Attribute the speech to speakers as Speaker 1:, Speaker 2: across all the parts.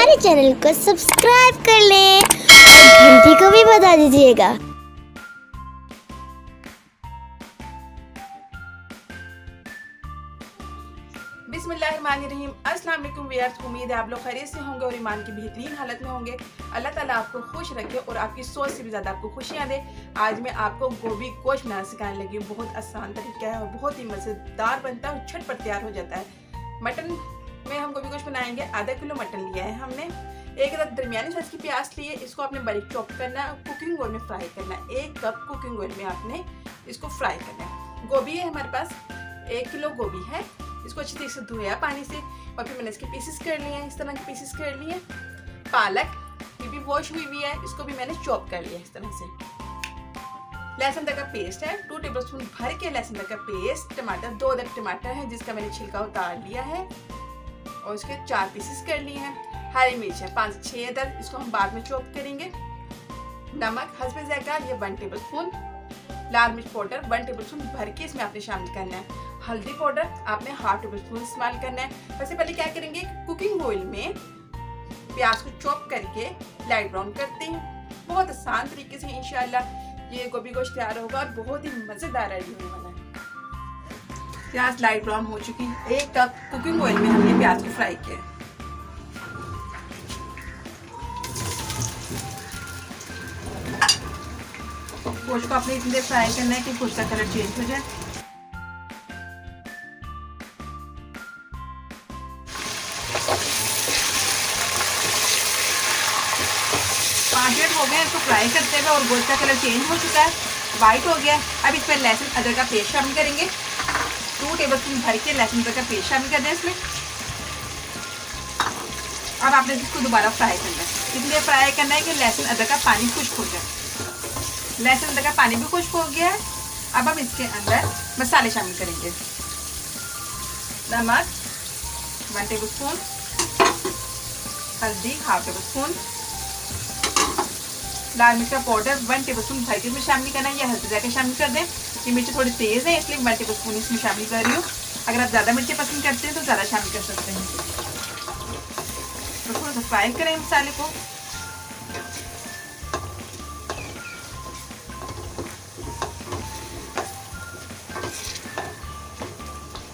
Speaker 1: हमारे चैनल को सब्सक्राइब कर लें और घंटी को भी बजा दीजिएगा।
Speaker 2: बिस्मिल्लाहिर्रहमानिर्रहीम। अस्सलाम वालेकुम व्यूअर्स, उम्मीद है आप लोग खैरियत से होंगे और ईमान की बेहतरीन हालत में होंगे। अल्लाह ताला आपको खुश रखे और आपकी सोच से भी ज़्यादा आपको खुशियाँ दे। आज मैं आपको गोभी गोश्त बनाना सिखाने लगी हूँ। बहुत आसान तरीका है और बहुत ही मज़ेदार बनता है और झटपट तैयार हो जाता है। मटन में हम गोभी गोश्त बनाएंगे। आधा किलो मटन लिया है हमने। एक अदद दरमियानी साइज की प्याज लिए, इसको आपने बारीक चॉप करना है, कुकिंग ऑयल में फ्राई करना है। 1 कप कुकिंग ऑयल में आपने इसको फ्राई करना है। गोभी है हमारे पास, 1 किलो गोभी है। इसको अच्छी तरीके से धोया पानी से और फिर मैंने इसके पीसेस कर लिए हैं, इस तरह के पीसेस कर लिए। पालक ये भी वॉश हुई हुई है, इसको भी मैंने चॉप कर लिया इस तरह से। लहसुन अदरक का पेस्ट है, 2 टेबलस्पून भर के लहसुन अदरक का पेस्ट। टमाटर 2 अदद टमाटर है जिसका मैंने छिलका उतार लिया है और इसके 4 पीसेस कर लिए हैं। हरी मिर्च है 5 से 6 अदद, इसको हम बाद में चॉप करेंगे। नमक हस्बे जायका ये 1 टेबलस्पून। लाल मिर्च पाउडर 1 टेबलस्पून भर के इसमें आपने शामिल करना है। हल्दी पाउडर आपने 1/2 टेबलस्पून इस्तेमाल करना है। सबसे पहले क्या करेंगे, कुकिंग ऑयल में प्याज को चॉप करके लाइट ब्राउन करते हैं। बहुत आसान तरीके से इंशाल्लाह ये गोभी गोश्त तैयार होगा और बहुत ही मज़ेदार रेडी होने वाला है। प्याज लाइट ब्राउन हो चुकी है। 1 कप कुकिंग ऑयल में हमने प्याज को फ्राई किया। गोश्त को आपने इतनी देर फ्राई करना है कि गोश्त का कलर चेंज हो जाए। हो गया इसको फ्राई करते हुए और गोश्त का कलर चेंज हो चुका है, वाइट हो गया। अब इस पर लहसुन अदरक का पेस्ट शामिल करेंगे। 2 टेबलस्पून भर के लहसुन अदरक का पेस्ट शामिल कर दें इसमें। अब आपने इसको दोबारा फ्राई करना है। इसलिए फ्राई करना है कि लहसुन अदरक का पानी खुश्क हो जाए। लहसुन अदरक का पानी भी खुश्क हो गया है। अब हम इसके अंदर मसाले शामिल करेंगे। नमक 1 टेबलस्पून, हल्दी 1/2 टेबलस्पून, लाल मिर्च का पाउडर 1 टेबलस्पून भर के इसमें शामिल करना है या हल्दी जाकर शामिल कर दें। ये मिर्ची थोड़ी तेज़ है इसलिए 1 टेबलस्पून इसमें शामिल कर रही हूँ। अगर आप ज़्यादा मिर्ची पसंद करते हैं तो ज़्यादा शामिल कर सकते हैं। तो थोड़ा सा फ्राई करें मसाले को।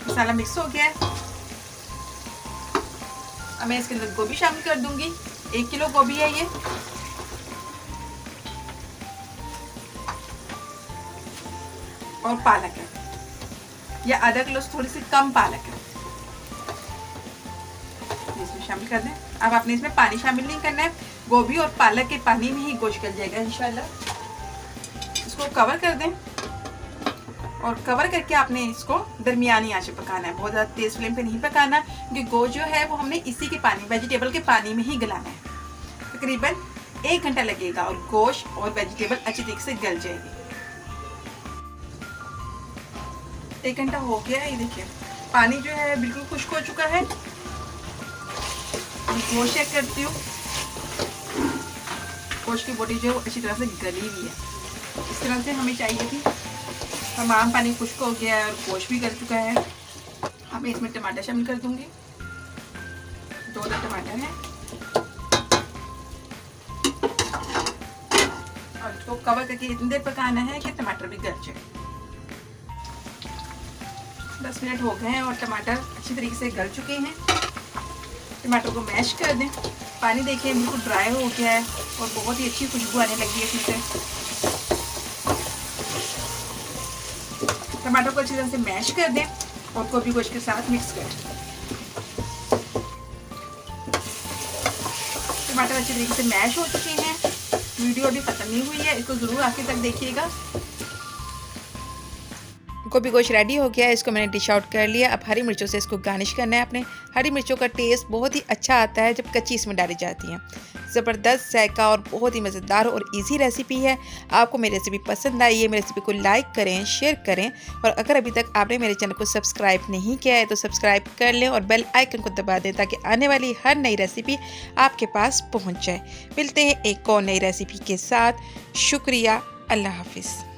Speaker 2: मसाला मिक्स हो गया है। अब मैं इसके अंदर गोभी शामिल कर दूंगी। 1 किलो गोभी है ये। और पालक है, या आधा किलो से थोड़ी सी कम पालक है, इसमें शामिल कर दें। अब आपने इसमें पानी शामिल नहीं करना है। गोभी और पालक के पानी में ही गोश्त गल जाएगा इंशाल्लाह। इसको कवर कर दें और कवर करके आपने इसको दरमियानी आंच पे पकाना है। बहुत ज़्यादा तेज़ फ्लेम पे नहीं पकाना, क्योंकि गोश्त जो है वो हमने इसी के पानी, वेजिटेबल के पानी में ही गलाना है। तकरीबन 1 घंटा लगेगा और गोश्त और वेजिटेबल अच्छी तरीके से गल जाएगी। 1 घंटा हो गया है। ये देखिए पानी जो है बिल्कुल खुश्क हो चुका है। गोश्त चेक करती हूँ, गोश्त की बॉडी जो है वो अच्छी तरह से गली हुई है। इस तरह से हमें चाहिए थी। तमाम पानी खुश्क हो गया है और गोश्त भी गल चुका है। अब मैं इसमें टमाटर शामिल कर दूंगी। 2 टमाटर हैं और इसको कवर करके इतनी देर पकाना है कि टमाटर भी गल जाए। 10 मिनट हो गए हैं और टमाटर अच्छी तरीके से गल चुके हैं। टमाटर को मैश कर दें। पानी देखिए बिल्कुल ड्राई हो गया है और बहुत ही अच्छी खुशबू आने लगी है इससे। टमाटर को अच्छी तरह से मैश कर दें और गोभी गोश्त के साथ मिक्स करें। टमाटर अच्छी तरीके से मैश हो चुके हैं। वीडियो अभी खत्म नहीं हुई है, इसको ज़रूर आखिर तक देखिएगा। गोभी गोश्त रेडी हो गया है। इसको मैंने डिश आउट कर लिया। अब हरी मिर्चों से इसको गार्निश करना है अपने। हरी मिर्चों का टेस्ट बहुत ही अच्छा आता है जब कच्ची इसमें डाली जाती हैं। ज़बरदस्त जायका और बहुत ही मज़ेदार और इजी रेसिपी है। आपको मेरी रेसिपी पसंद आई है, मेरी रेसिपी को लाइक करें, शेयर करें और अगर अभी तक आपने मेरे चैनल को सब्सक्राइब नहीं किया है तो सब्सक्राइब कर लें और बेल आइकन को दबा दें ताकि आने वाली हर नई रेसिपी आपके पास पहुँच जाए। मिलते हैं एक और नई रेसिपी के साथ। शुक्रिया। अल्लाह हाफिज़।